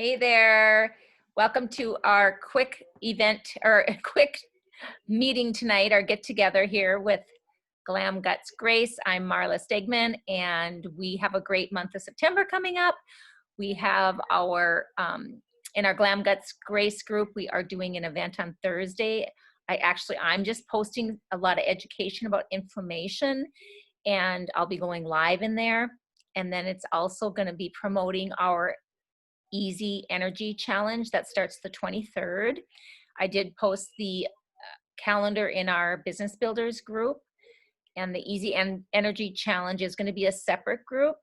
Hey there. Welcome to our quick event or a quick meeting tonight, our get together here with Glam Guts Grace. I'm Marla Stegman, and we have a great month of September coming up. We have our, in our Glam Guts Grace group, we are doing an event on Thursday. I'm just posting a lot of education about inflammation, and I'll be going live in there. And then it's also going to be promoting our Easy Energy Challenge that starts the 23rd. I did post the calendar in our Business Builders group, and the Easy Energy Challenge is going to be a separate group.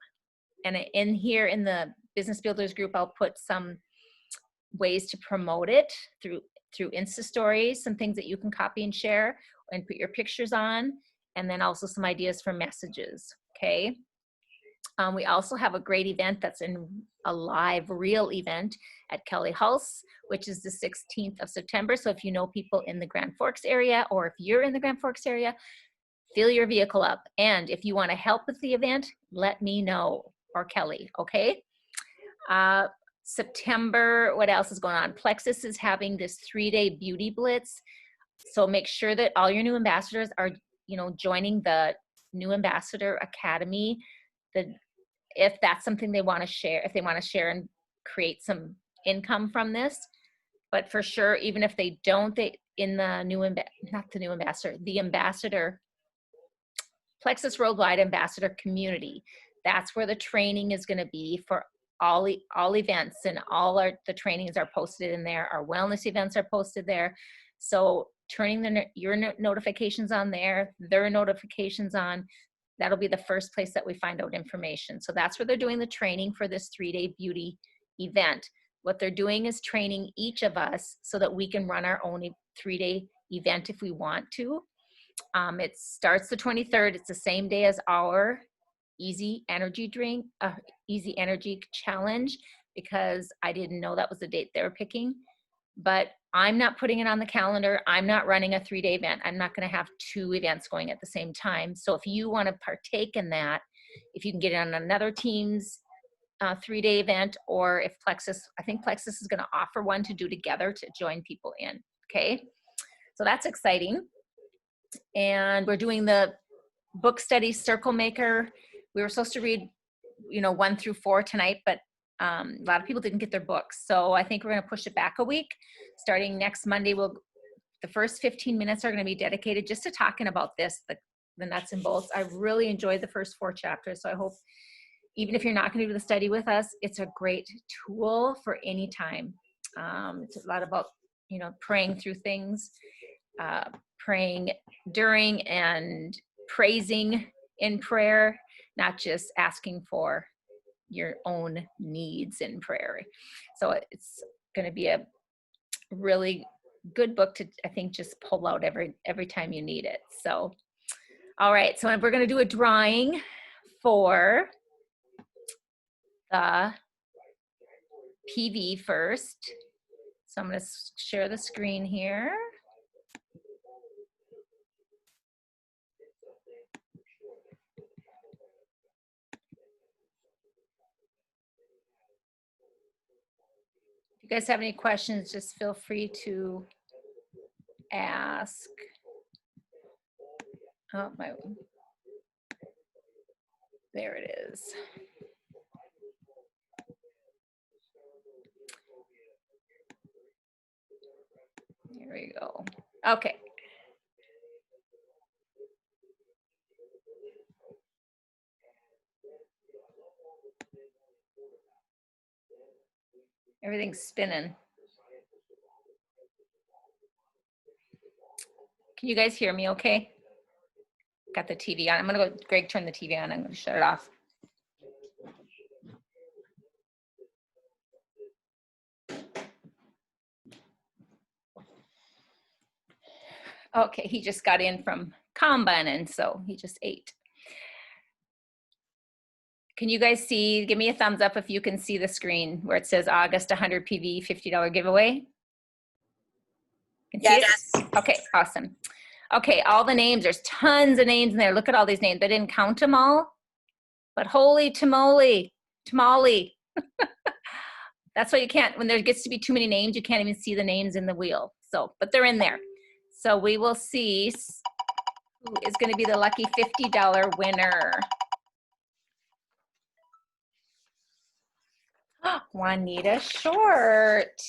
And in here in the Business Builders group, I'll put some ways to promote it through Insta stories, some things that you can copy and share and put your pictures on, and then also some ideas for messages, okay? We also have a great event that's in a live, real event at Kelly Hulst, which is the 16th of September. So if you know people in the Grand Forks area, or if you're in the Grand Forks area, fill your vehicle up. And if you want to help with the event, let me know, or Kelly, okay? September, what else is going on? Plexus is having this 3-day beauty blitz. So make sure that all your new ambassadors are, joining the New Ambassador Academy. If that's something they want to share, if they want to share and create some income from this. But for sure, even if they don't, the ambassador, Plexus Worldwide Ambassador Community, that's where the training is going to be for all events, and the trainings are posted in there. Our wellness events are posted there. So turning your notifications on there, their notifications on, that'll be the first place that we find out information. So that's where they're doing the training for this 3-day beauty event. What they're doing is training each of us so that we can run our own 3-day event if we want to. It starts the 23rd. It's the same day as our Easy Energy Challenge, because I didn't know that was the date they were picking. But I'm not putting it on the calendar. I'm not running a 3-day event. I'm not going to have 2 events going at the same time. So if you want to partake in that, if you can get on another team's 3-day event, or if I think Plexus is going to offer one to do together to join people in. Okay. So that's exciting. And we're doing the book study Circle Maker. We were supposed to read, 1 through 4 tonight, but a lot of people didn't get their books. So I think we're going to push it back a week. Starting next Monday, the first 15 minutes are going to be dedicated just to talking about this, the nuts and bolts. I really enjoyed the first 4 chapters. So I hope, even if you're not going to do the study with us, it's a great tool for any time. It's a lot about, praying through things, praying during and praising in prayer, not just asking for your own needs in prayer. So it's going to be a really good book to, I think, just pull out every time you need it. So, all right. So we're going to do a drawing for the PV first. So I'm going to share the screen here. If you guys have any questions, just feel free to ask. Oh, there it is. There we go. Okay. Everything's spinning. Can you guys hear me okay? Got the TV on. I'm going to go, Greg, turn the TV on. I'm going to shut it off. Okay, he just got in from Combine, and so he just ate. Can you guys see? Give me a thumbs up if you can see the screen where it says August 100 PV $50 giveaway. Yes. Okay, awesome. Okay, all the names, there's tons of names in there. Look at all these names. I didn't count them all, but holy tamale. That's why you can't, when there gets to be too many names, you can't even see the names in the wheel. So, but they're in there. So we will see who is going to be the lucky $50 winner. Juanita Short.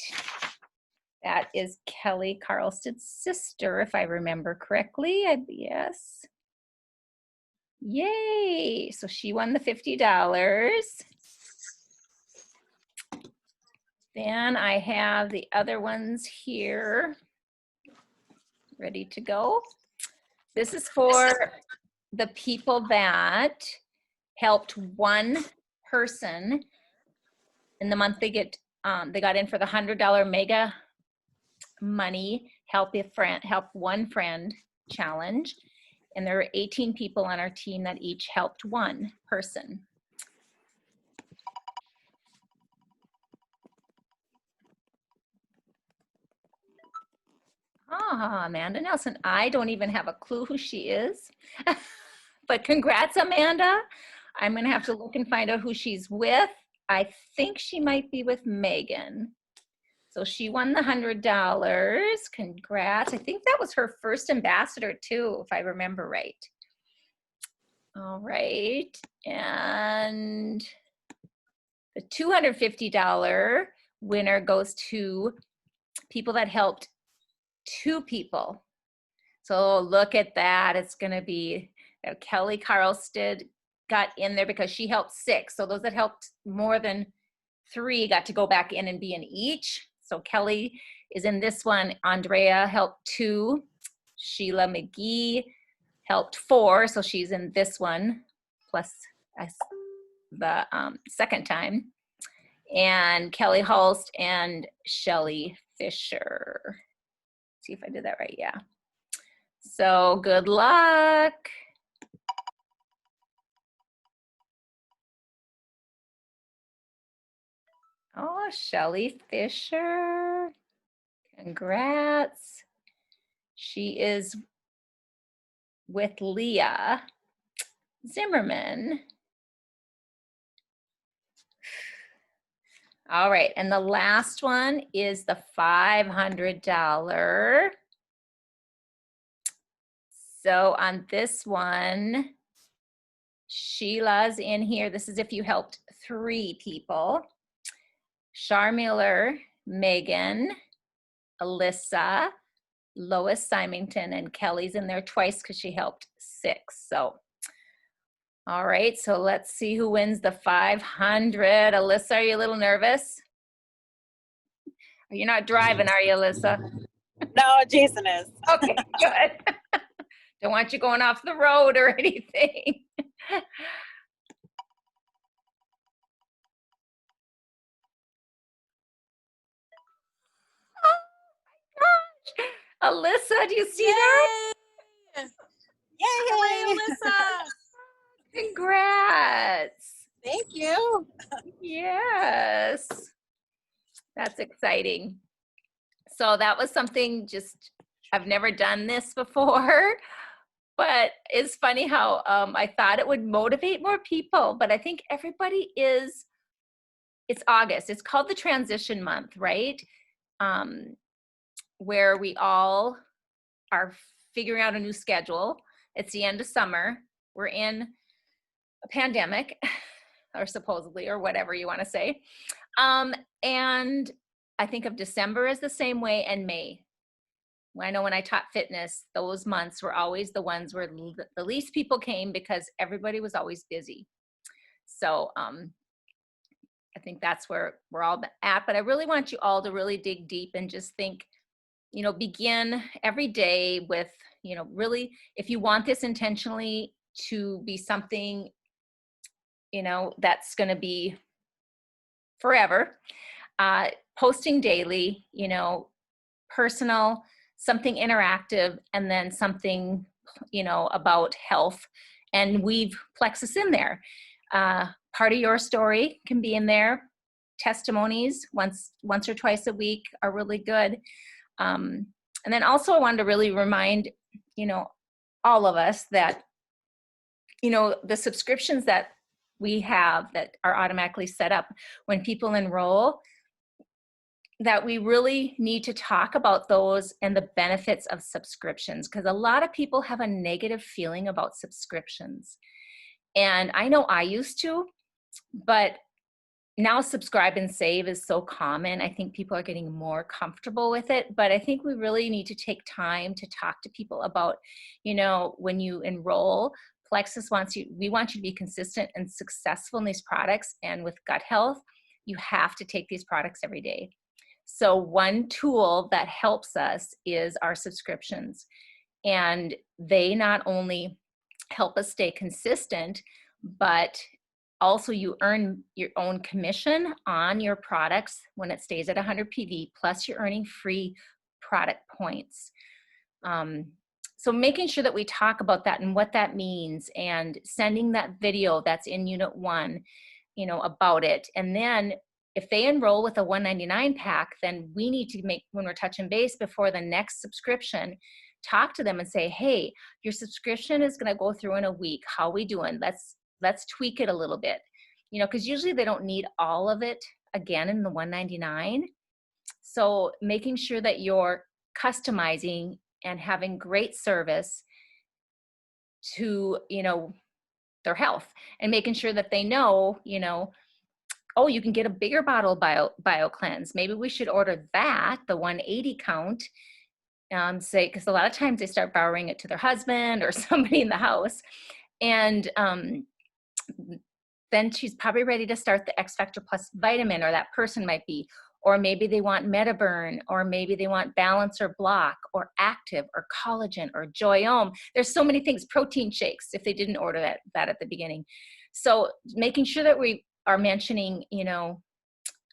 That is Kelly Carlsted's sister, if I remember correctly. Yes. Yay. So she won the $50. Then I have the other ones here ready to go. This is for the people that helped one person in the month they got in for the $100 mega money help one friend challenge. And there were 18 people on our team that each helped one person. Amanda Nelson. I don't even have a clue who she is. But congrats, Amanda. I'm going to have to look and find out who she's with. I think she might be with Megan. So she won the $100. Congrats. I think that was her first ambassador too, if I remember right. All right. And the $250 winner goes to people that helped 2 people. So look at that. It's going to be Kelly Carlsted got in there because she helped 6. So those that helped more than 3 got to go back in and be in each. So Kelly is in this one. Andrea helped 2. Sheila McGee helped 4. So she's in this one plus the second time. And Kelly Hulst and Shelly Fisher. See if I did that right. Yeah. So good luck. Oh, Shelly Fisher. Congrats. She is with Leah Zimmerman. All right, and the last one is the $500. So on this one, Sheila's in here. This is if you helped 3 people. Charmiller, Megan, Alyssa, Lois Symington, and Kelly's in there twice because she helped 6. So, all right, so let's see who wins the 500. Alyssa, are you a little nervous? You're not driving, are you, Alyssa? No, Jason is. Okay, good. Don't want you going off the road or anything. Alyssa, do you see that? Yay! Hi, Alyssa. Congrats. Thank you. Yes. That's exciting. So that was something just, I've never done this before, but it's funny how I thought it would motivate more people, but I think everybody is, it's August. It's called the transition month, right? Where we all are figuring out a new schedule. It's the end of summer. We're in a pandemic, or supposedly, or whatever you want to say. And I think of December as the same way, and May. I know when I taught fitness, those months were always the ones where the least people came because everybody was always busy. So I think that's where we're all at. But I really want you all to really dig deep and just think, you know, begin every day with, you know, really, if you want this intentionally to be something, you know, that's going to be forever, posting daily, you know, personal, something interactive, and then something, you know, about health, and weave plexus in there. Part of your story can be in there. Testimonies once or twice a week are really good. And then also I wanted to really remind, you know, all of us that, you know, the subscriptions that we have that are automatically set up when people enroll, that we really need to talk about those and the benefits of subscriptions, because a lot of people have a negative feeling about subscriptions. And I know I used to, but now subscribe and save is so common. I think people are getting more comfortable with it, but I think we really need to take time to talk to people about, when you enroll, Plexus we want you to be consistent and successful in these products. And with gut health, you have to take these products every day. So one tool that helps us is our subscriptions. And they not only help us stay consistent, but also you earn your own commission on your products when it stays at 100 PV, plus you're earning free product points. So making sure that we talk about that and what that means, and sending that video that's in Unit 1, about it. And then if they enroll with a $199 pack, then we need to make, when we're touching base before the next subscription, talk to them and say, hey, your subscription is going to go through in a week. How we doing? Let's tweak it a little bit, because usually they don't need all of it again in the $199. So making sure that you're customizing and having great service to, their health, and making sure that they know, oh, you can get a bigger bottle of bio cleanse. Maybe we should order that, the 180 count, say, because a lot of times they start borrowing it to their husband or somebody in the house. And then she's probably ready to start the X Factor Plus vitamin, or that person might be, or maybe they want MetaBurn, or maybe they want Balance or Block, or Active, or Collagen, or Joyome. There's so many things, protein shakes, if they didn't order that at the beginning. So making sure that we are mentioning,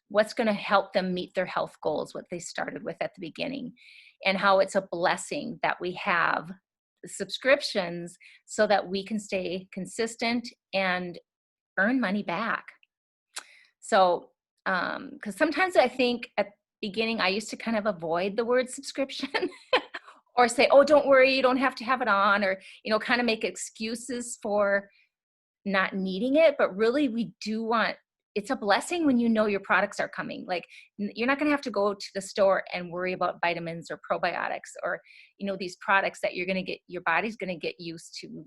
what's going to help them meet their health goals, what they started with at the beginning, and how it's a blessing that we have subscriptions so that we can stay consistent and earn money back. So, because sometimes I think at the beginning, I used to kind of avoid the word subscription or say, oh, don't worry, you don't have to have it on, or, kind of make excuses for not needing it. But really, we do want, it's a blessing when your products are coming. Like, you're not going to have to go to the store and worry about vitamins or probiotics or, these products that you're going to get, your body's going to get used to,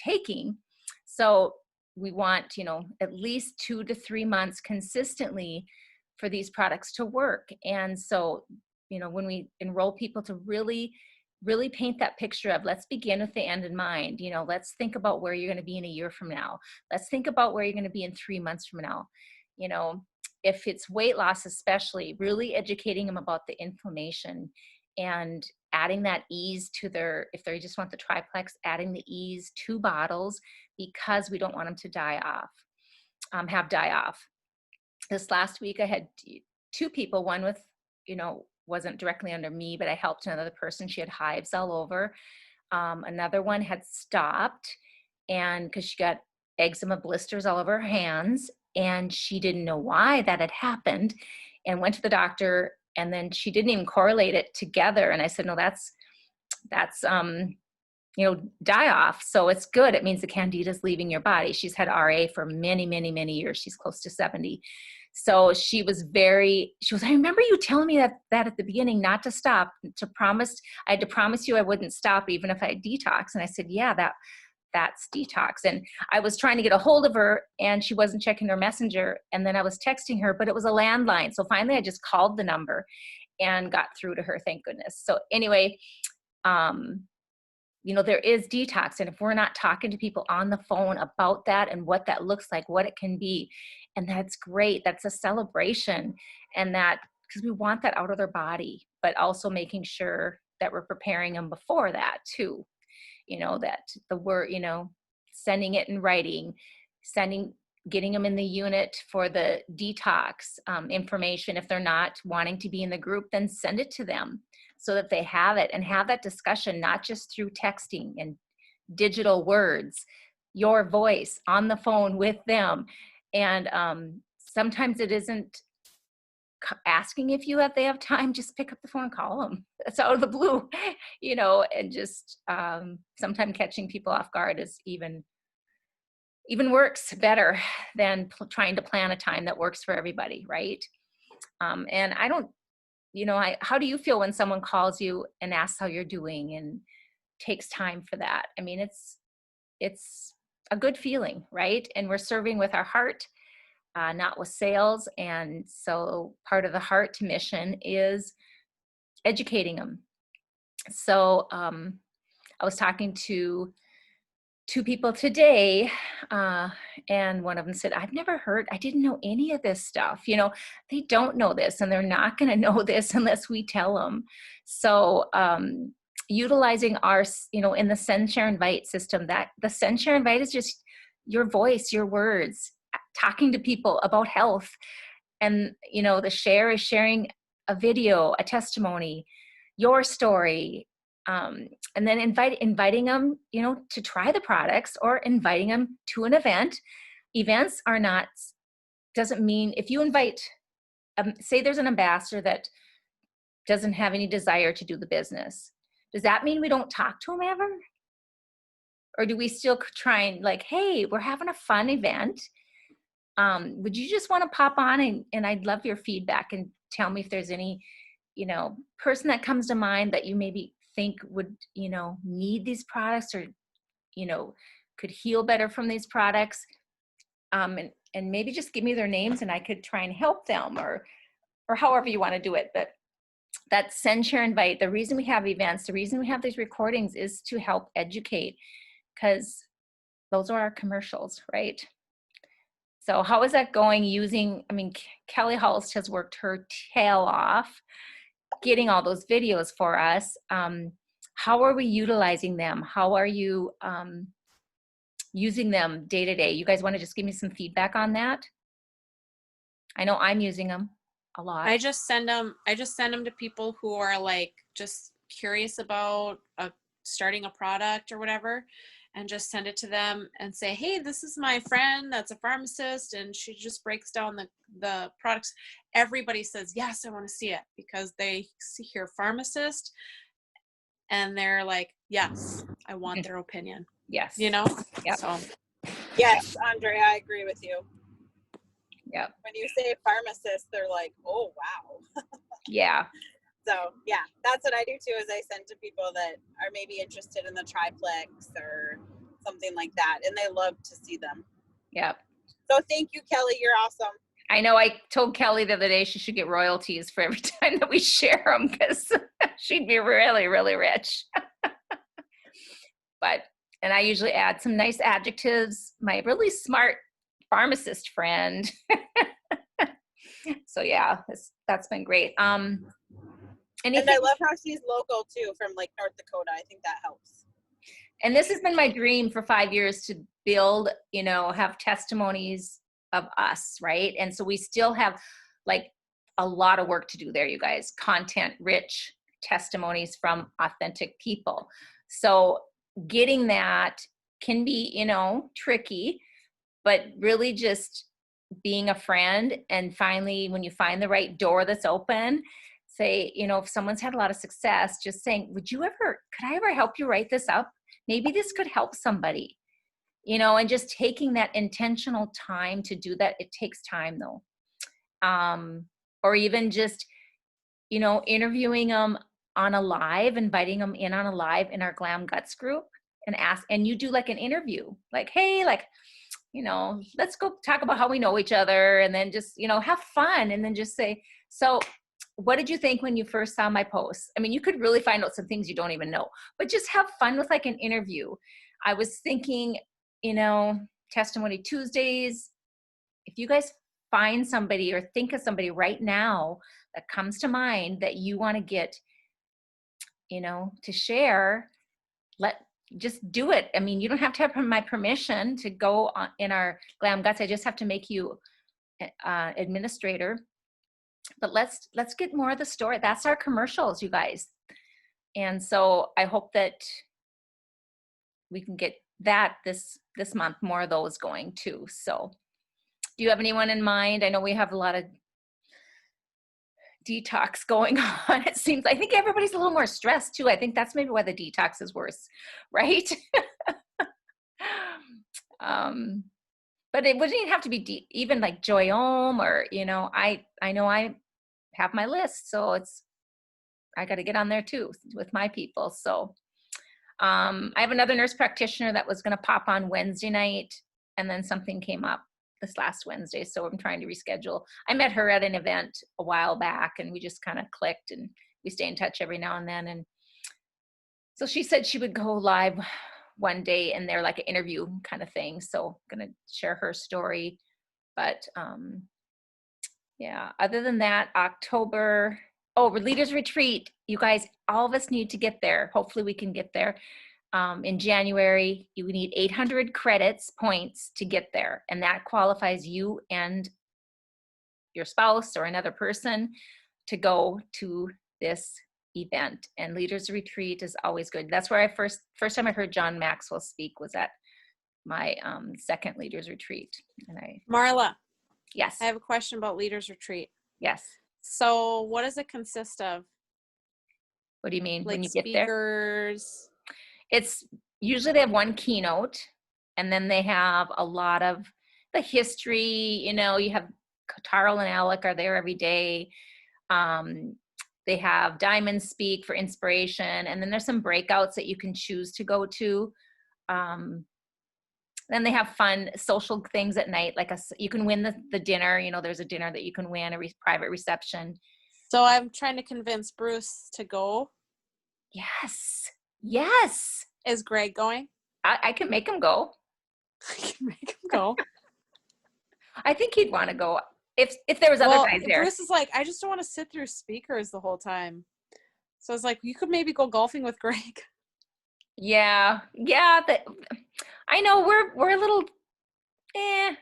taking. So we want, at least 2 to 3 months consistently for these products to work. And so, when we enroll people, to really paint that picture of, let's begin with the end in mind. Let's think about where you're going to be in a year from now. Let's think about where you're going to be in 3 months from now. If it's weight loss, especially, really educating them about the inflammation and adding that ease to if they just want the triplex, adding the ease 2 bottles, because we don't want them to die off. This last week, I had 2 people, one with, wasn't directly under me, but I helped another person. She had hives all over. Another one had stopped, and because she got eczema blisters all over her hands, and she didn't know why that had happened, and went to the doctor, and then she didn't even correlate it together. And I said, no, that's die off. So it's good. It means the candida is leaving your body. She's had RA for many, many, many years. She's close to 70. So she was, I remember you telling me that at the beginning, not to stop, I had to promise you I wouldn't stop even if I detox. And I said, yeah, that's detox. And I was trying to get a hold of her, and she wasn't checking her messenger. And then I was texting her, but it was a landline. So finally I just called the number and got through to her, thank goodness. So anyway, there is detox. And if we're not talking to people on the phone about that and what that looks like, what it can be, and that's great. That's a celebration. And that, because we want that out of their body, but also making sure that we're preparing them before that too. That the word, sending it in writing, getting them in the unit for the detox information. If they're not wanting to be in the group, then send it to them so that they have it, and have that discussion, not just through texting and digital words, your voice on the phone with them. And sometimes it isn't asking if they have time, just pick up the phone and call them. It's out of the blue, and just sometimes catching people off guard is even works better than trying to plan a time that works for everybody, right? And I don't, how do you feel when someone calls you and asks how you're doing and takes time for that? I mean, it's a good feeling, right? And we're serving with our heart, not with sales. And so part of the heart mission is educating them. So I was talking to two people today, and one of them said, I didn't know any of this stuff. They don't know this, and they're not going to know this unless we tell them. So utilizing our, in the send, share, invite system, that the send, share, invite is just your voice, your words, talking to people about health. And, the share is sharing a video, a testimony, your story, and then inviting them, to try the products, or inviting them to an event. Events doesn't mean if you invite, say there's an ambassador that doesn't have any desire to do the business. Does that mean we don't talk to them ever? Or do we still try and like, hey, we're having a fun event. Would you just want to pop on and I'd love your feedback and tell me if there's any, person that comes to mind that you maybe think would, need these products, or, could heal better from these products. And maybe just give me their names and I could try and help them, or however you want to do it. But that send, share, invite, the reason we have events, the reason we have these recordings is to help educate, because those are our commercials, right? So how is that going Kelly Hulst has worked her tail off getting all those videos for us. How are we utilizing them? How are you using them day to day? You guys want to just give me some feedback on that? I know I'm using them a lot. I just send them to people who are like just curious about starting a product or whatever, and just send it to them and say, hey, this is my friend that's a pharmacist, and she just breaks down the products. Everybody says, yes, I want to see it, because they hear pharmacist and they're like, yes, I want their opinion. Yes. Yep. So Yes, Andrea, I agree with you. Yep. When you say pharmacist, they're like, oh, wow. Yeah. So yeah, that's what I do too, is I send to people that are maybe interested in the triplex or something like that, and they love to see them. Yep. So thank you, Kelly. You're awesome. I know I told Kelly the other day she should get royalties for every time that we share them, because she'd be really, really rich. And I usually add some nice adjectives, my really smart pharmacist friend. So yeah, that's been great. And I love how she's local too, from like North Dakota. I think that helps. And this has been my dream for 5 years, to build, have testimonies of us, right? And so we still have like a lot of work to do there, you guys. Content rich testimonies from authentic people. So getting that can be, tricky, but really just being a friend, and finally, when you find the right door that's open, say, if someone's had a lot of success, just saying, could I ever help you write this up? Maybe this could help somebody, and just taking that intentional time to do that. It takes time though. Or even just, interviewing them on a live, inviting them in on a live in our Glam Guts group, and you do like an interview, like, hey, like, let's go talk about how we know each other, and then just, have fun, and then just say, so what did you think when you first saw my posts? I mean, you could really find out some things you don't even know, but just have fun with like an interview. I was thinking, Testimony Tuesdays, if you guys find somebody or think of somebody right now that comes to mind that you want to get, to share, just do it. I mean, you don't have to have my permission to go on in our Glam Guts. I just have to make you administrator. But let's get more of the story. That's our commercials, you guys. And so I hope that we can get that this month, more of those going too. So do you have anyone in mind? I know we have a lot of detox going on. It seems, I think everybody's a little more stressed too. I think that's maybe why the detox is worse, right? But it wouldn't even have to be even like Joyome, or, I know have my list. So I got to get on there too with my people. So I have another nurse practitioner that was going to pop on Wednesday night, and then something came up this last Wednesday. So I'm trying to reschedule. I met her at an event a while back, and we just kind of clicked, and we stay in touch every now and then. And so she said she would go live one day, and they're like an interview kind of thing. So I'm going to share her story. But yeah, other than that, October, Leaders Retreat. You guys, all of us need to get there. Hopefully we can get there. In January, you need 800 credits, points to get there. And that qualifies you and your spouse or another person to go to this event. And Leaders Retreat is always good. That's where I first time I heard John Maxwell speak was at my second Leaders Retreat. And Marla, yes. I have a question about Leaders Retreat. Yes. So what does it consist of? What do you mean? Like when you get there? speakers? It's usually they have one keynote, and then they have a lot of the history. You know, you have Tarl and Alec are there every day. They have Diamond speak for inspiration, and then there's some breakouts that you can choose to go to. Then they have fun social things at night, like you can win the dinner. You know, there's a dinner that you can win, a private reception. So I'm trying to convince Bruce to go. Yes. Yes. Is Greg going? I can make him go. I can make him go. I think he'd want to go if there was other guys there. Bruce is like, I just don't want to sit through speakers the whole time. So I was like, you could maybe go golfing with Greg. Yeah. I know we're a little, I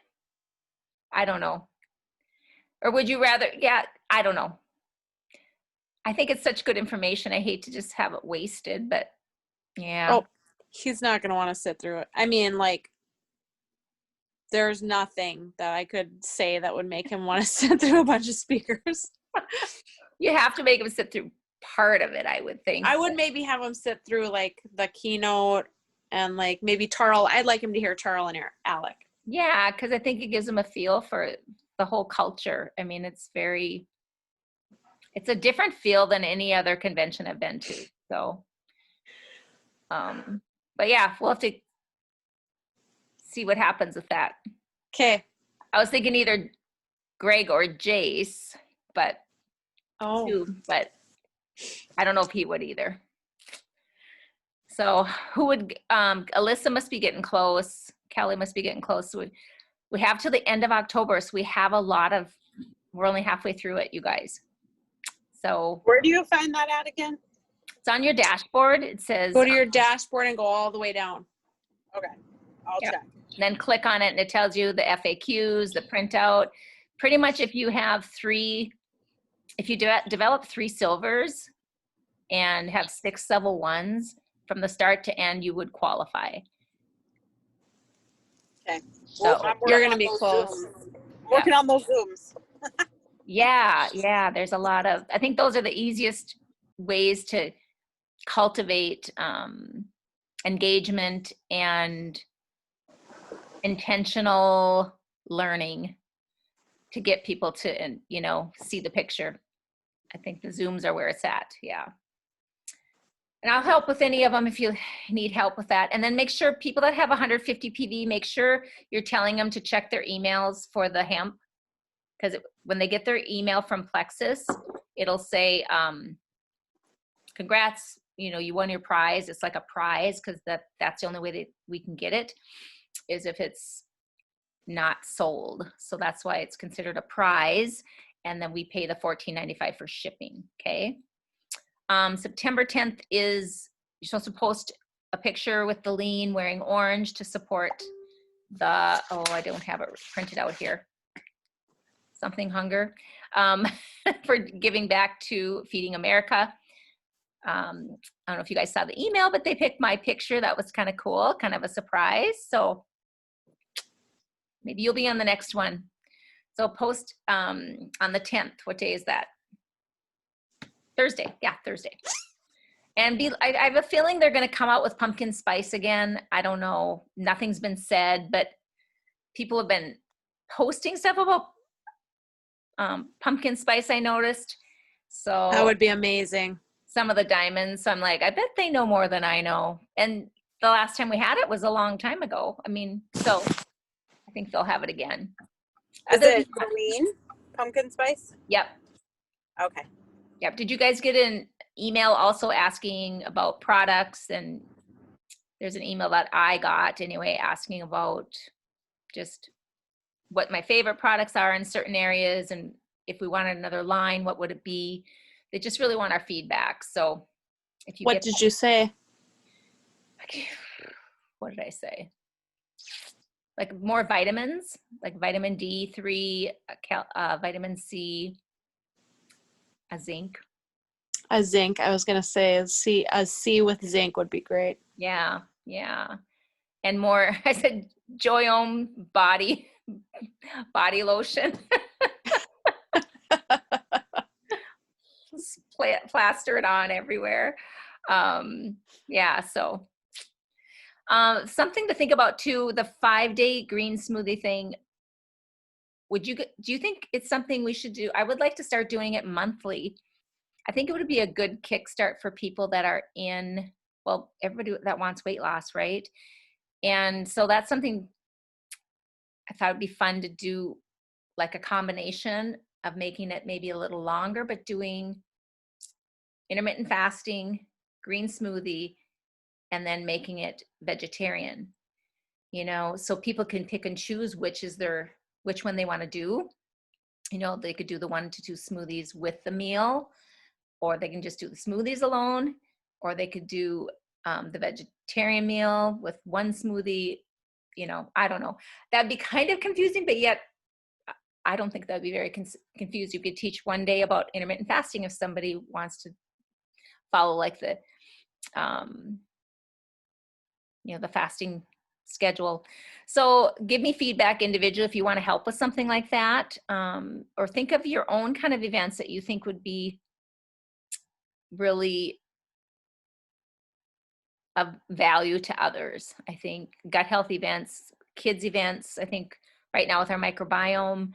don't know. Or would you rather, I don't know. I think it's such good information. I hate to just have it wasted, but yeah. Oh, he's not going to want to sit through it. I mean, like, there's nothing that I could say that would make him want to sit through a bunch of speakers. You have to make him sit through part of it, I would think. I would maybe have him sit through like the keynote and like maybe Tarl. I'd like him to hear Tarl and Alec. Yeah, because I think it gives him a feel for the whole culture. I mean, it's a different feel than any other convention I've been to. So, but yeah, we'll have to see what happens with that. Okay. I was thinking either Greg or Jace, but I don't know if he would either. So who would, Alyssa must be getting close. Kelly must be getting close. So we have till the end of October. So we have we're only halfway through it, you guys. So where do you find that at again? It's on your dashboard. It says, go to your dashboard and go all the way down. Okay. I'll check. Then click on it and it tells you the FAQs, the printout. Pretty much if you develop 3 silvers and have 6 level 1s from the start to end, you would qualify. Okay. So you're going to be close. Working on those Zooms. Yeah. There's a lot of, I think those are the easiest ways to cultivate engagement and intentional learning to get people to, see the picture. I think the Zooms are where it's at. Yeah. And I'll help with any of them if you need help with that. And then make sure people that have 150 PV, make sure you're telling them to check their emails for the hemp. Because when they get their email from Plexus, it'll say, congrats, you won your prize. It's like a prize because that's the only way that we can get it is if it's not sold. So that's why it's considered a prize. And then we pay the $14.95 for shipping, okay? September 10th you're supposed to post a picture with the lean wearing orange to support I don't have it printed out here. Something hunger for giving back to Feeding America. I don't know if you guys saw the email, but they picked my picture. That was kind of cool, kind of a surprise. So maybe you'll be on the next one. So post on the 10th. What day is that? Thursday. Yeah, Thursday. And I have a feeling they're going to come out with pumpkin spice again. I don't know. Nothing's been said, but people have been posting stuff about pumpkin spice, I noticed. So That would be amazing. some of the diamonds, so I'm like, I bet they know more than I know. And the last time we had it was a long time ago. I mean, so I think they'll have it again. Is Other it than- green pumpkin spice? Yep. Okay. Yep. Did you guys get an email also asking about products? And there's an email that I got anyway, asking about just what my favorite products are in certain areas. And if we wanted another line, what would it be? They just really want our feedback. So if you What get did you say? what did I say? Like more vitamins, like vitamin D3, vitamin C, a zinc. A zinc. I was gonna say a C with zinc would be great. Yeah, yeah. And more, I said Joyome body lotion. Plaster it on everywhere. Yeah, so something to think about too, the 5-day green smoothie thing. Do you think it's something we should do? I would like to start doing it monthly. I think it would be a good kickstart for people that are in, well, everybody that wants weight loss, right? And so that's something I thought would be fun to do, like a combination of making it maybe a little longer, but doing intermittent fasting, green smoothie, and then making it vegetarian, so people can pick and choose which one they want to do. They could do the 1 to 2 smoothies with the meal, or they can just do the smoothies alone, or they could do the vegetarian meal with 1 smoothie. I don't know. That'd be kind of confusing, but yet I don't think that'd be very confused. You could teach one day about intermittent fasting if somebody wants to follow like the the fasting schedule. So give me feedback individually if you want to help with something like that, or think of your own kind of events that you think would be really of value to others. I think gut health events, kids events, I think right now with our microbiome.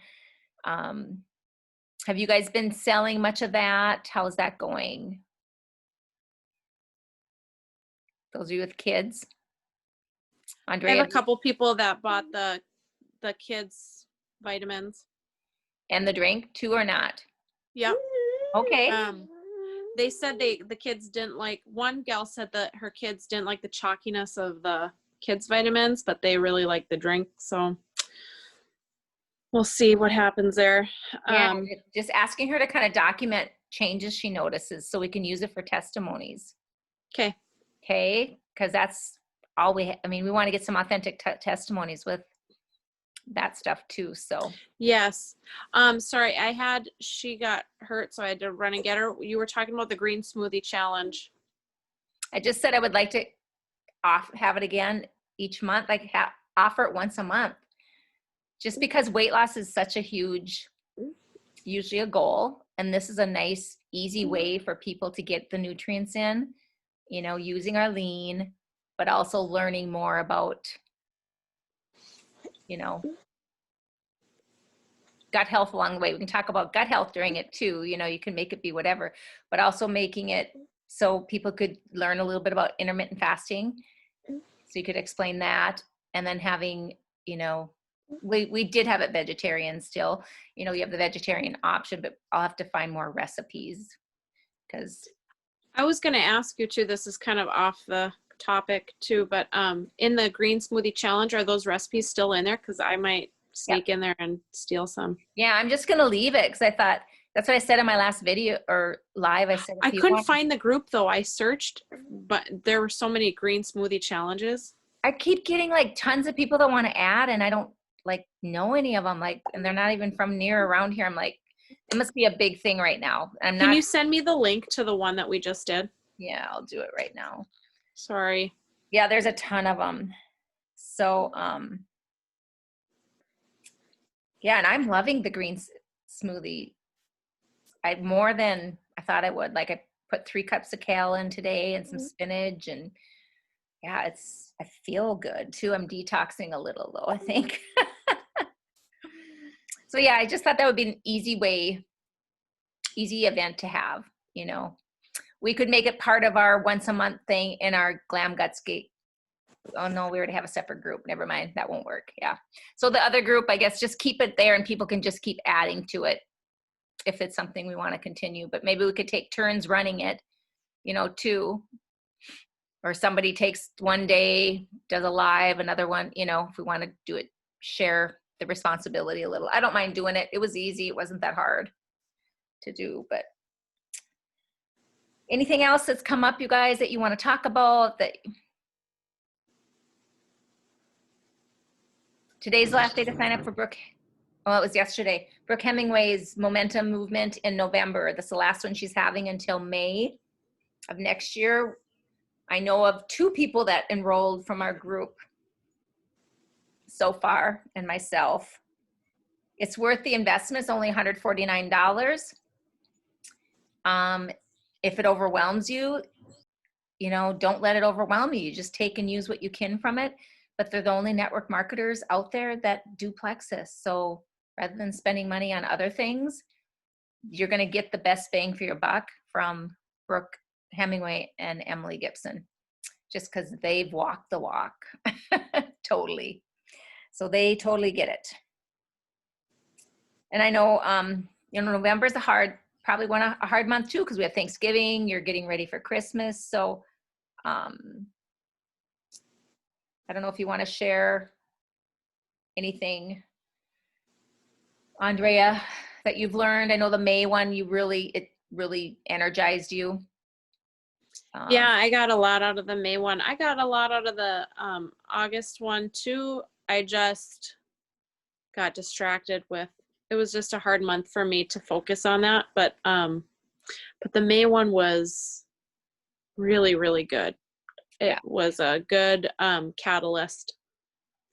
Have you guys been selling much of that? How's that going? Those of you with kids? Andrea, I have a couple people that bought the kids vitamins. and the drink too, or not? Yep. Okay. They said the kids didn't like, one gal said that her kids didn't like the chalkiness of the kids vitamins, but they really like the drink. So we'll see what happens there. Yeah, just asking her to kind of document changes she notices so we can use it for testimonies. Okay. Okay, because that's all we want to get some authentic testimonies with that stuff too. So Yes. Sorry, she got hurt, so I had to run and get her. You were talking about the green smoothie challenge. I just said I would like to have it again each month, like offer it once a month, just because weight loss is such a huge, usually a goal, and this is a nice, easy way for people to get the nutrients in, using our lean, but also learning more about, gut health along the way. We can talk about gut health during it too. You can make it be whatever, but also making it so people could learn a little bit about intermittent fasting. So you could explain that, and then having, we did have it vegetarian still. You have the vegetarian option, but I'll have to find more recipes because I was going to ask you too, this is kind of off the topic too, but in the green smoothie challenge, are those recipes still in there? Because I might sneak in there and steal some. Yeah, I'm just going to leave it because I thought that's what I said in my last video or live. I said I couldn't find the group though. I searched, but there were so many green smoothie challenges. I keep getting like tons of people that want to add, and I don't know any of them, and they're not even from near around here. I'm like, it must be a big thing right now. Can you send me the link to the one that we just did? Yeah, I'll do it right now. Sorry. Yeah, there's a ton of them. So, yeah, and I'm loving the green smoothie. More than I thought I would. Like I put 3 cups of kale in today and some spinach, and yeah, I feel good too. I'm detoxing a little though, I think. So yeah, I just thought that would be an easy way easy event to have, you know. We could make it part of our once a month thing in our Glam Guts Gate. Oh no, we already have a separate group. Never mind, that won't work. Yeah. So the other group, I guess, just keep it there and people can just keep adding to it if it's something we want to continue. But maybe we could take turns running it, you know, too. Or somebody takes one day, does a live, another one, you know, if we want to do it, share the responsibility a little. I don't mind doing it. It was easy. It wasn't that hard to do. But anything else that's come up, you guys, that you want to talk about? That today's the last day to sign up for Brooke. Well, it was yesterday. Brooke Hemingway's Momentum Movement in November. That's the last one she's having until May of next year. I know of 2 people that enrolled from our group so far, and myself. It's worth the investment. It's only $149. If it overwhelms you, you know, don't let it overwhelm you. You just take and use what you can from it. But they're the only network marketers out there that do Plexus. So rather than spending money on other things, you're going to get the best bang for your buck from Brooke Hemingway and Emily Gibson, just because they've walked the walk. Totally. So they totally get it. And I know, you know, November is probably a hard month too, because we have Thanksgiving, you're getting ready for Christmas. So I don't know if you want to share anything, Andrea, that you've learned. I know the May one, it really energized you. Yeah, I got a lot out of the May one. I got a lot out of the August one too. I just got distracted with, it was just a hard month for me to focus on that. But the May one was really, really good. It was a good catalyst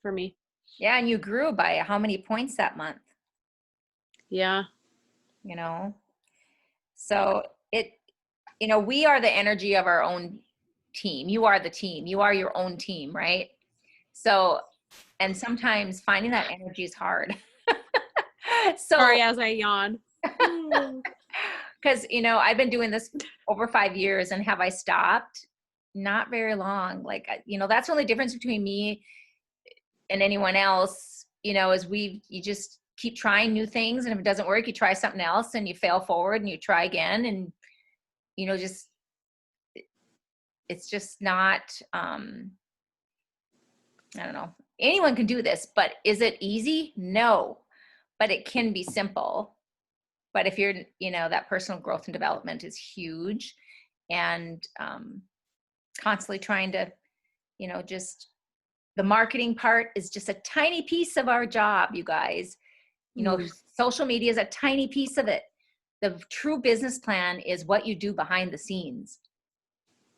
for me. Yeah, and you grew by how many points that month? Yeah. You know, so you know, we are the energy of our own team. You are the team. You are your own team, right? So, and sometimes finding that energy is hard. So, sorry as I yawn. Because, you know, I've been doing this over 5 years, and have I stopped? Not very long. Like, you know, that's the only difference between me and anyone else, you know, is you just keep trying new things. And if it doesn't work, you try something else and you fail forward and you try again. And, you know, it's just not, I don't know. Anyone can do this, but is it easy? No, but it can be simple. But if you're, you know, that personal growth and development is huge, and constantly trying to, you know, just the marketing part is just a tiny piece of our job, you guys. You know, social media is a tiny piece of it. The true business plan is what you do behind the scenes.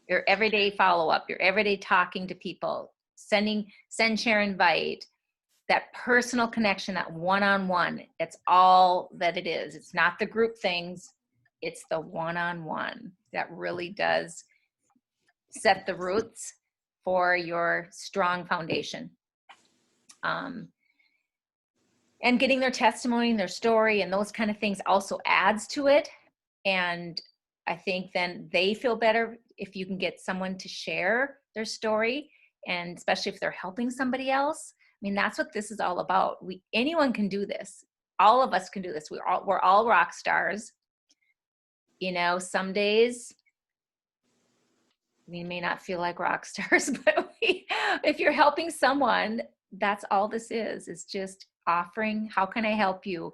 Your everyday follow-up, your everyday talking to people, send, share, invite, that personal connection, that one-on-one. It's all that it is. It's not the group things. It's the one-on-one that really does set the roots for your strong foundation. And getting their testimony and their story and those kind of things also adds to it. And I think then they feel better if you can get someone to share their story, and especially if they're helping somebody else. I mean, that's what this is all about. Anyone can do this. All of us can do this. We're all rock stars. You know, some days we may not feel like rock stars, but if you're helping someone, that's all this is. It's just offering, how can I help you?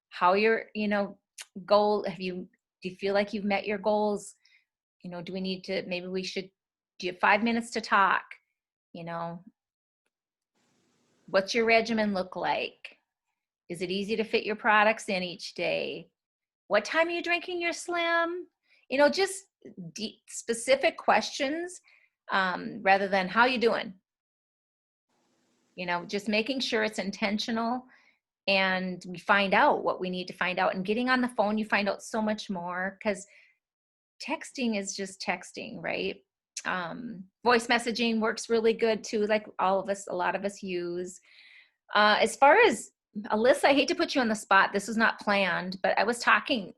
How your, you know, goal, do you feel like you've met your goals? You know, do you have 5 minutes to talk? You know, what's your regimen look like? Is it easy to fit your products in each day? What time are you drinking your Slim? You know, just specific questions, rather than how you doing? You know, just making sure it's intentional, and we find out what we need to find out. And getting on the phone, you find out so much more, because texting is just texting, right? Voice messaging works really good too, like a lot of us use. As far as Alyssa, I hate to put you on the spot. This was not planned, but I was talking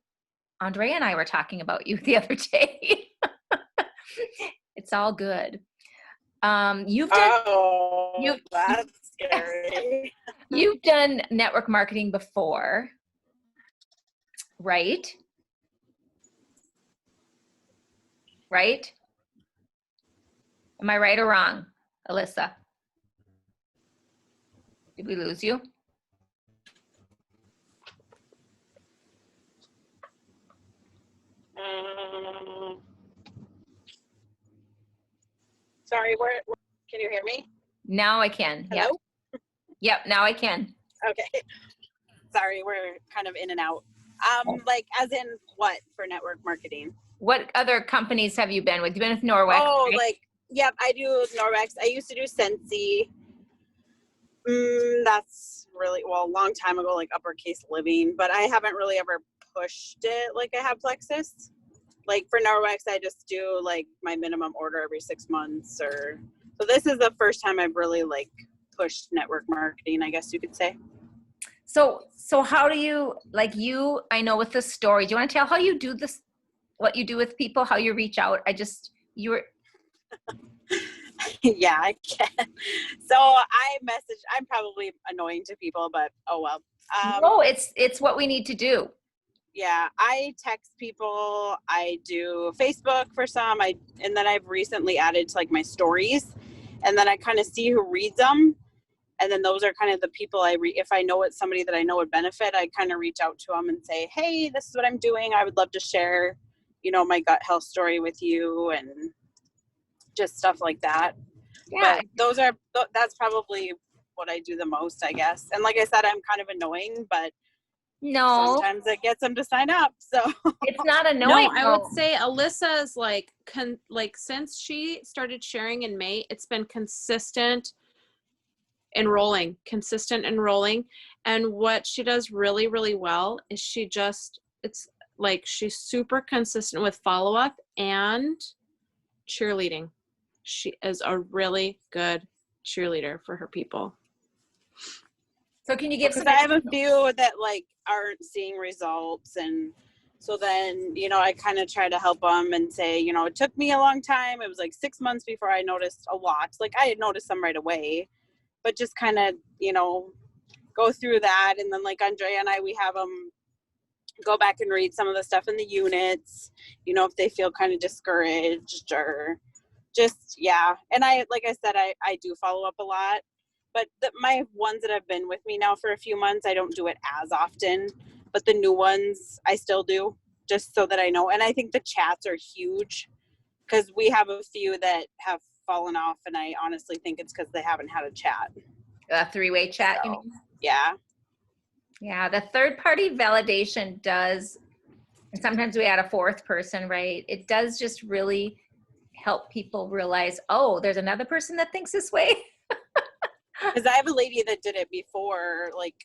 Andrea and I were talking about you the other day. It's all good. You've done Oh, that's scary. you've done network marketing before, right? Right? Am I right or wrong, Alyssa? Did we lose you? Sorry, can you hear me? Now I can. Yep. Hello? Yep, now I can. Okay. Sorry, we're kind of in and out. Like as in what for network marketing? What other companies have you been with? You've been with Norwex. Oh, right? like, yep, I do Norwex. I used to do Sensi. That's really, well, a long time ago, like Uppercase Living, but I haven't really ever pushed it like I have Plexus. Like for Norwex, I just do like my minimum order every 6 months so this is the first time I've really like pushed network marketing, I guess you could say. So how do you, like you, I know with the story, do you want to tell how you do this, what you do with people, how you reach out? You were. Yeah, I can. So I'm probably annoying to people, but oh well. No, it's what we need to do. Yeah, I text people. I do Facebook for some. And then I've recently added to like my stories, and then I kind of see who reads them, and then those are kind of the people if I know it's somebody that I know would benefit, I kind of reach out to them and say, hey, this is what I'm doing. I would love to share, my gut health story with you, and just stuff like that. Yeah. But that's probably what I do the most, I guess. And like I said, I'm kind of annoying, but No, sometimes it gets them to sign up. So it's not No, annoying. I would say Alyssa is like since she started sharing in May, it's been consistent enrolling. And what she does really, really well is it's like she's super consistent with follow-up and cheerleading. She is a really good cheerleader for her people. So can you give because some I have a few that like aren't seeing results, and so then I kind of try to help them and say, it took me a long time. It was like 6 months before I noticed a lot. Like I had noticed some right away, but just kind of go through that. And then like Andrea and I, we have them go back and read some of the stuff in the units, if they feel kind of discouraged or just, yeah. And like I said, I do follow up a lot, but my ones that have been with me now for a few months, I don't do it as often, but the new ones I still do, just so that I know. And I think the chats are huge because we have a few that have fallen off, and I honestly think it's because they haven't had a chat. a three-way chat? So, You mean? yeah. Yeah, the third-party validation does, and sometimes we add a fourth person, right? It does just really help people realize, oh, there's another person that thinks this way. Because I have a lady that did it before, like,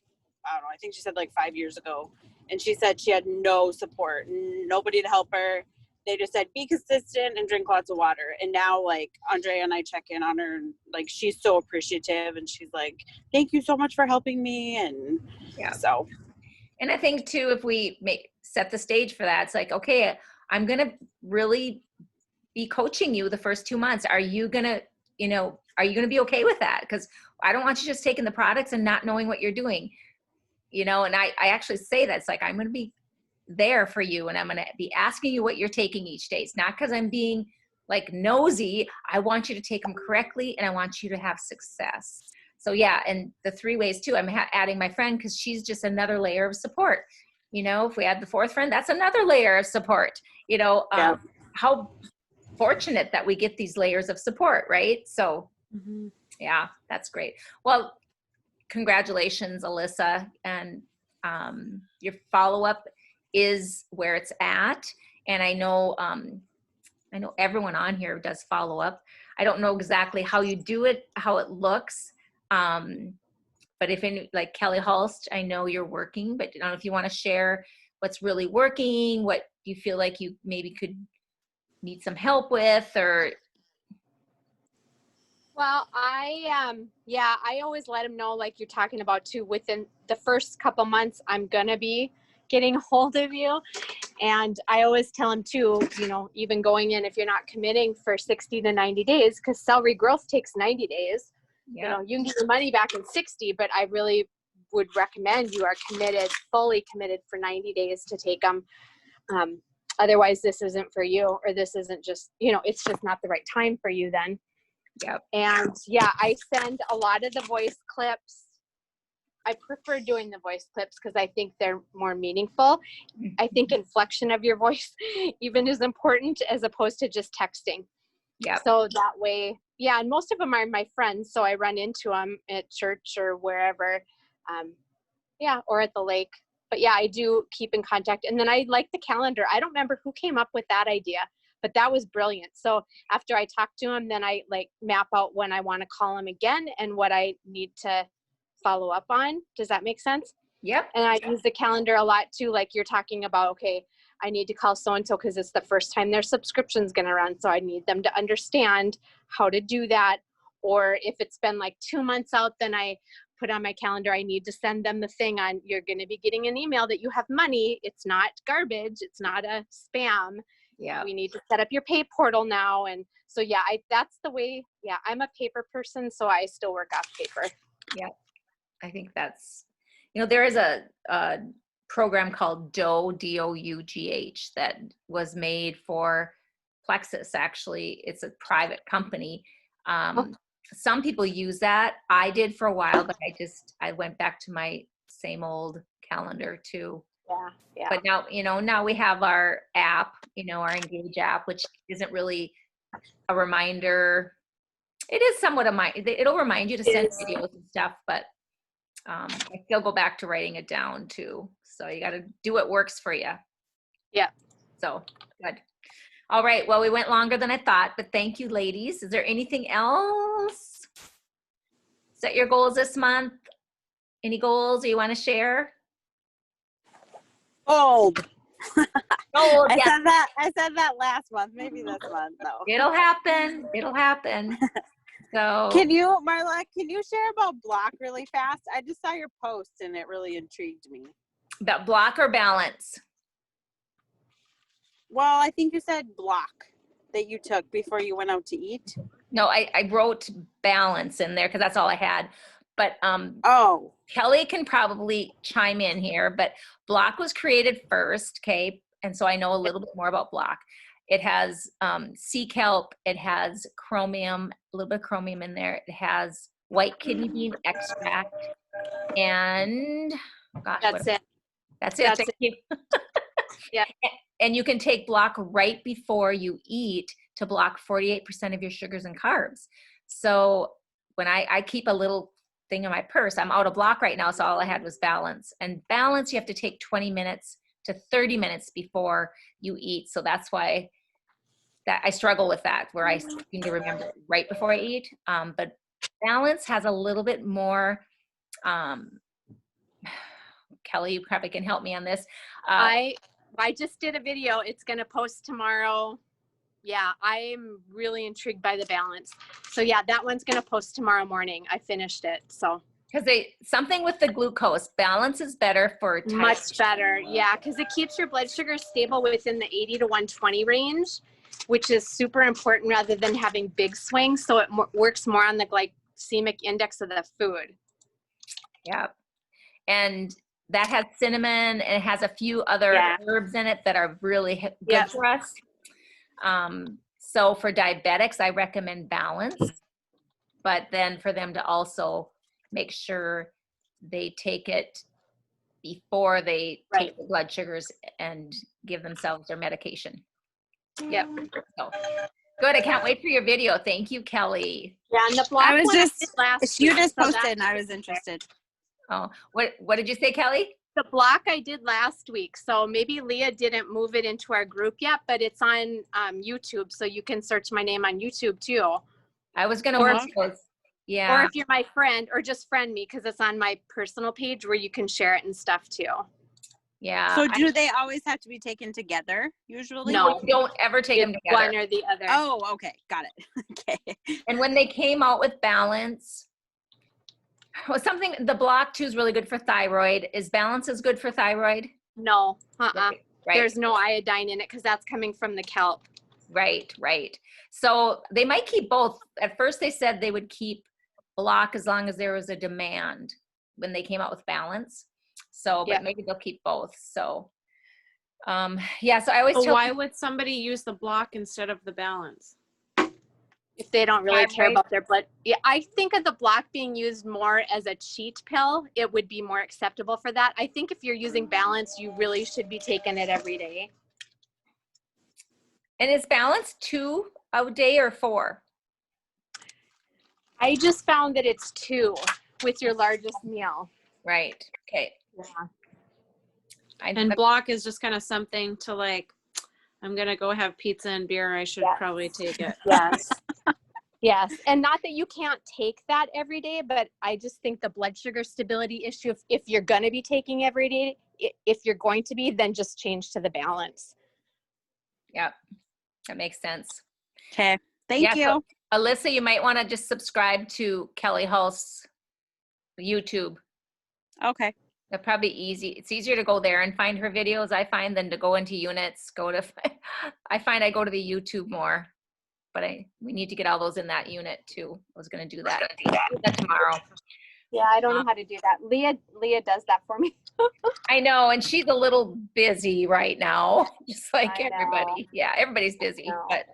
I don't know, I think she said like 5 years ago. And she said she had no support, nobody to help her. They just said, be consistent and drink lots of water. And now, like, Andrea and I check in on her, and, like, she's so appreciative. And she's like, thank you so much for helping me. And Yeah. so. And I think, too, if we set the stage for that, it's like, okay, I'm going to really be coaching you the first 2 months. Are you going to be okay with that? Because I don't want you just taking the products and not knowing what you're doing, and I actually say that. It's like, I'm going to be there for you, and I'm going to be asking you what you're taking each day. It's not because I'm being like nosy. I want you to take them correctly, and I want you to have success. So yeah, and the 3 ways too, I'm adding my friend because she's just another layer of support. If we add the fourth friend, that's another layer of support. Yeah. How fortunate that we get these layers of support, right? So yeah, that's great. Well, congratulations, Alyssa. And your follow-up is where it's at. And I know everyone on here does follow-up. I don't know exactly how you do it, how it looks. But if like Kelly Hulst, I know you're working, but I don't know if you want to share what's really working, what you feel like you maybe could need some help with, or. Well, I always let them know, like you're talking about too, within the first couple months, I'm going to be getting a hold of you. And I always tell them too, even going in, if you're not committing for 60 to 90 days, because cell regrowth takes 90 days, Yeah. you can get your money back in 60, but I really would recommend you are committed, fully committed for 90 days to take them. Otherwise this isn't for you, or this isn't just, it's just not the right time for you then. Yep. And yeah, I send a lot of the voice clips. I prefer doing the voice clips because I think they're more meaningful. I think inflection of your voice even is important as opposed to just texting. Yeah. So that way, yeah, and most of them are my friends, so I run into them at church or wherever, or at the lake. But yeah, I do keep in contact. And then I like the calendar. I don't remember who came up with that idea, but that was brilliant. So after I talk to them, then I map out when I want to call them again and what I need to follow up on. Does that make sense? Yep. And I use the calendar a lot too. Like you're talking about, okay, I need to call so-and-so because it's the first time their subscription's going to run. So I need them to understand how to do that. Or if it's been 2 months out, then I put on my calendar, I need to send them the thing on, you're going to be getting an email that you have money. It's not garbage. It's not a spam. Yeah. We need to set up your pay portal now. And so, yeah, that's the way. Yeah. I'm a paper person, so I still work off paper. Yeah. I think that's, there is a program called DOUGH, DOUGH, that was made for Plexus. Actually, it's a private company. Some people use that. I did for a while, but I went back to my same old calendar too. Yeah. But now, now we have our app, our Engage app, which isn't really a reminder. It is somewhat it'll remind you to send videos and stuff, but I still go back to writing it down too. So you got to do what works for you. Yeah. So good. All right. Well, we went longer than I thought, but thank you, ladies. Is there anything else? Set your goals this month. Any goals you want to share? Gold. Goals. I Yes. said that last month. Maybe this month. No. It'll happen. It'll happen. So Marla, can you share about block really fast? I just saw your post and it really intrigued me. about block or balance? Well, I think you said block that you took before you went out to eat. No, I wrote balance in there because that's all I had. But Oh, Kelly can probably chime in here, but block was created first, okay? And so I know a little bit more about block. It has sea kelp, it has chromium, a little bit of chromium in there. It has white kidney bean extract, and gosh, That's it. That's it. That's Thank you. Yeah. And you can take block right before you eat to block 48% of your sugars and carbs. So when I keep a little thing in my purse, I'm out of block right now, so all I had was balance. And balance, you have to take 20 minutes to 30 minutes before you eat. So that's why that I struggle with that, where I seem to remember it right before I eat. But balance has a little bit more, Kelly, you probably can help me on this. I just did a video. It's going to post tomorrow. Yeah, I'm really intrigued by the balance. So yeah, that one's going to post tomorrow morning. I finished it. So because something with the glucose, balance is better for type. Much better. Yeah, because it keeps your blood sugar stable within the 80 to 120 range, which is super important rather than having big swings. So it works more on the glycemic index of the food. Yeah. And that has cinnamon, and it has a few other herbs in it that are really good for us. So for diabetics, I recommend balance, but then for them to also make sure they take it before they take the blood sugars and give themselves their medication. Yep. So good. I can't wait for your video. Thank you, Kelly. Yeah, and the block I was just you just so posted and I was interested. Oh, what did you say, Kelly? The block I did last week. So maybe Leah didn't move it into our group yet, but it's on YouTube. So you can search my name on YouTube too. I was going to watch those. Yeah. Or if you're my friend, or just friend me, because it's on my personal page where you can share it and stuff too. Yeah. So do they always have to be taken together usually? No, don't ever take them together. One or the other. Oh, okay. Got it. Okay. And when they came out with balance, the block too is really good for thyroid. Is balance as good for thyroid? No. there's no iodine in it because that's coming from the kelp. Right. So they might keep both. At first they said they would keep block as long as there was a demand when they came out with balance. So, but maybe they'll keep both. So, so I always So tell why people, would somebody use the block instead of the balance? If they don't really care about their blood. Yeah, I think of the block being used more as a cheat pill. It would be more acceptable for that. I think if you're using balance, you really should be taking it every day. and is balance 2 a day or 4? I just found that it's 2 with your largest meal. Right. Okay. Yeah. And block is just kind of something to like, I'm going to go have pizza and beer. I should probably take it. Yes. Yes. And not that you can't take that every day, but I just think the blood sugar stability issue, if you're going to be taking every day, if you're going to be, then just change to the balance. Yep. That makes sense. Okay. Thank you. So, Alyssa, you might want to just subscribe to Kelly Hulst's YouTube. Okay. They're probably easy. It's easier to go there and find her videos, I find, than to go into units. I find I go to the YouTube more, but we need to get all those in that unit too. I was going to do that. I'll do that tomorrow. Yeah, I don't know how to do that. Leah does that for me. I know, and she's a little busy right now, just like everybody. Yeah, everybody's busy, but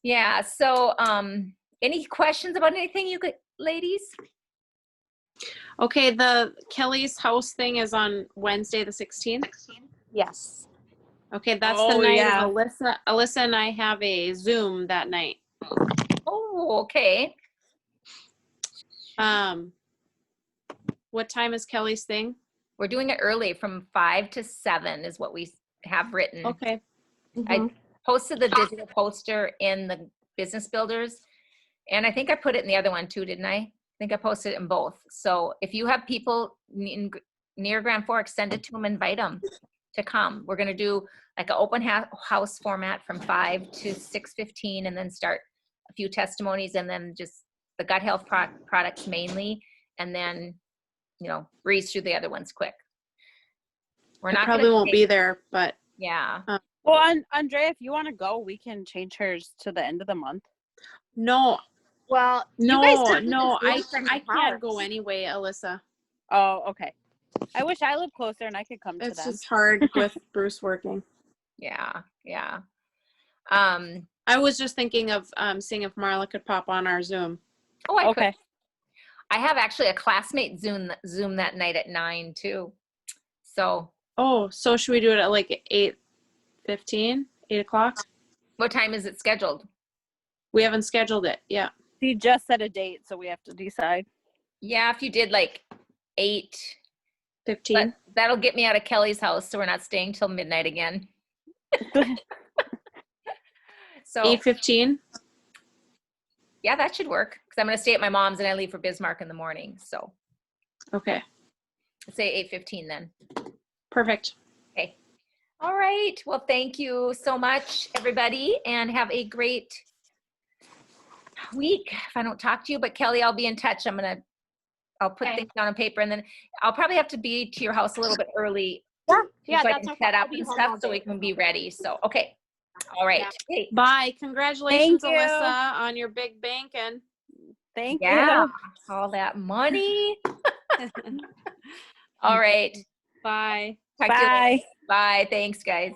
yeah. So, any questions about anything, you ladies? Okay, the Kelly's house thing is on Wednesday the 16th. Yes. Okay, that's the night Alyssa and I have a Zoom that night. Oh, okay. What time is Kelly's thing? We're doing it early from 5 to 7 is what we have written. Okay. I posted the digital poster in the Business Builders, and I think I put it in the other one too, didn't I? I think I posted it in both. So if you have people near Grand Forks, send it to them, invite them to come. We're going to do like an open house format from 5 to 6:15, and then start a few testimonies, and then just the gut health products mainly, and then, breeze through the other ones quick. I probably won't be there, but yeah. Well, Andrea, if you want to go, we can change hers to the end of the month. No. Well, I can't go anyway, Alyssa. Oh, okay. I wish I lived closer and I could come to them. It's just hard with Bruce working. Yeah. I was just thinking of seeing if Marla could pop on our Zoom. Oh, I could. I have actually a classmate Zoom that night at 9 too. So. Oh, so should we do it at like 8:15, 8 o'clock? What time is it scheduled? We haven't scheduled it. Yeah. She just set a date, so we have to decide. Yeah, if you did like 8:15. That'll get me out of Kelly's house, so we're not staying till midnight again. So 8:15. Yeah, that should work, because I'm going to stay at my mom's and I leave for Bismarck in the morning. So Okay. let's say 8:15 then. Perfect. Okay. All right. Well, thank you so much, everybody, and have a great week. If I don't talk to you, but Kelly, I'll be in touch. I'll put things down on paper, and then I'll probably have to be to your house a little bit early. Yeah, so I that's can okay. set up and stuff so we can be ready. So, okay. All right. Yeah. Hey. Bye. Congratulations, Thank you. Alyssa, on your big banking. Thank Yeah. you. All that money. All right. Bye. Talk to you later. Bye. Bye. Thanks, guys.